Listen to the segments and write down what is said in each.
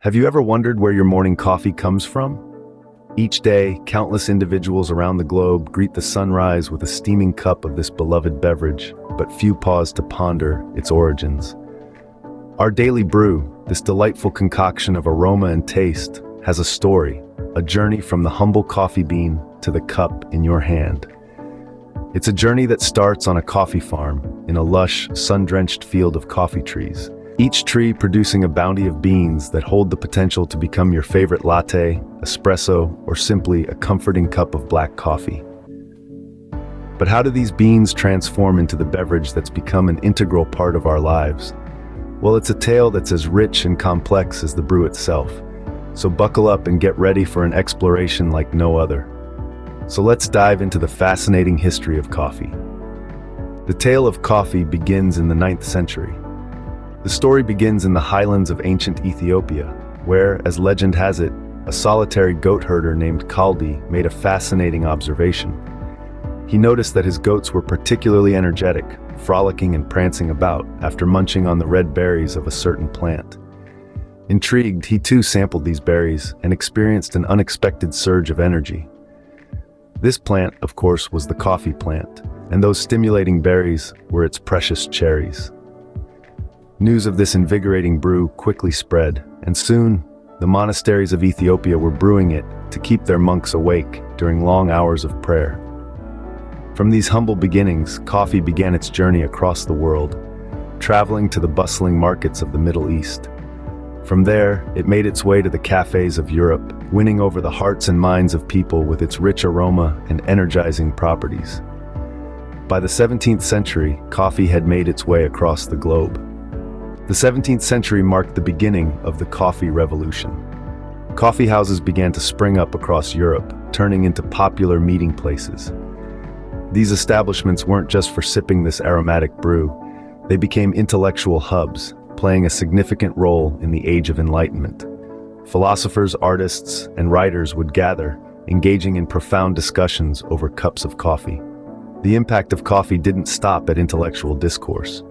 Have you ever wondered where your morning coffee comes from? Each day, countless individuals around the globe greet the sunrise with a steaming cup of this beloved beverage, but few pause to ponder its origins. Our daily brew, this delightful concoction of aroma and taste, has a story, a journey from the humble coffee bean to the cup in your hand. It's a journey that starts on a coffee farm, in a lush, sun-drenched field of coffee trees. Each tree producing a bounty of beans that hold the potential to become your favorite latte, espresso, or simply a comforting cup of black coffee. But how do these beans transform into the beverage that's become an integral part of our lives? Well, it's a tale that's as rich and complex as the brew itself. So buckle up and get ready for an exploration like no other. So let's dive into the fascinating history of coffee. The tale of coffee begins in the 9th century. The story begins in the highlands of ancient Ethiopia, where, as legend has it, a solitary goat herder named Kaldi made a fascinating observation. He noticed that his goats were particularly energetic, frolicking and prancing about after munching on the red berries of a certain plant. Intrigued, he too sampled these berries and experienced an unexpected surge of energy. This plant, of course, was the coffee plant, and those stimulating berries were its precious cherries. News of this invigorating brew quickly spread, and soon, the monasteries of Ethiopia were brewing it to keep their monks awake during long hours of prayer. From these humble beginnings, coffee began its journey across the world, traveling to the bustling markets of the Middle East. From there, it made its way to the cafes of Europe, winning over the hearts and minds of people with its rich aroma and energizing properties. By the 17th century, coffee had made its way across the globe. The 17th century marked the beginning of the coffee revolution. Coffee houses began to spring up across Europe, turning into popular meeting places. These establishments weren't just for sipping this aromatic brew, they became intellectual hubs, playing a significant role in the Age of Enlightenment. Philosophers, artists, and writers would gather, engaging in profound discussions over cups of coffee. The impact of coffee didn't stop at intellectual discourse.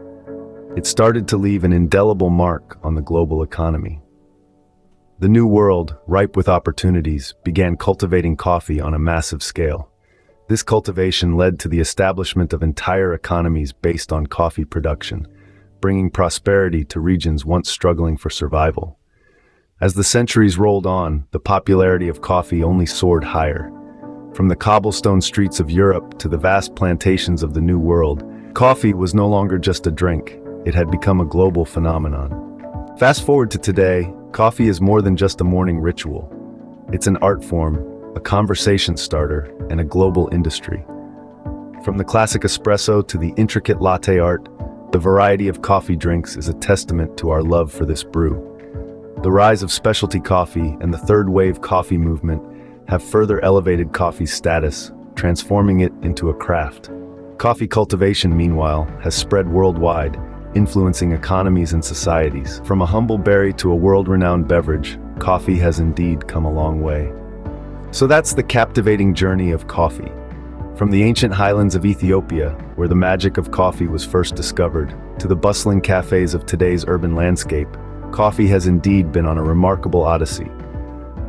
It started to leave an indelible mark on the global economy. The New World, ripe with opportunities, began cultivating coffee on a massive scale. This cultivation led to the establishment of entire economies based on coffee production, bringing prosperity to regions once struggling for survival. As the centuries rolled on, the popularity of coffee only soared higher. From the cobblestone streets of Europe to the vast plantations of the New World, coffee was no longer just a drink. It had become a global phenomenon. Fast forward to today, coffee is more than just a morning ritual. It's an art form, a conversation starter, and a global industry. From the classic espresso to the intricate latte art, the variety of coffee drinks is a testament to our love for this brew. The rise of specialty coffee and the third wave coffee movement have further elevated coffee's status, transforming it into a craft. Coffee cultivation, meanwhile, has spread worldwide, influencing economies and societies. From a humble berry to a world-renowned beverage, coffee has indeed come a long way. So that's the captivating journey of coffee. From the ancient highlands of Ethiopia, where the magic of coffee was first discovered, to the bustling cafes of today's urban landscape, coffee has indeed been on a remarkable odyssey.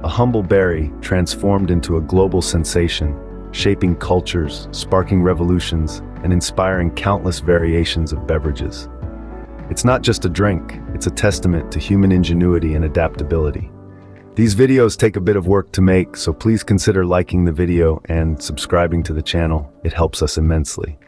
A humble berry transformed into a global sensation, shaping cultures, sparking revolutions, and inspiring countless variations of beverages. It's not just a drink, it's a testament to human ingenuity and adaptability. These videos take a bit of work to make, so please consider liking the video and subscribing to the channel. It helps us immensely.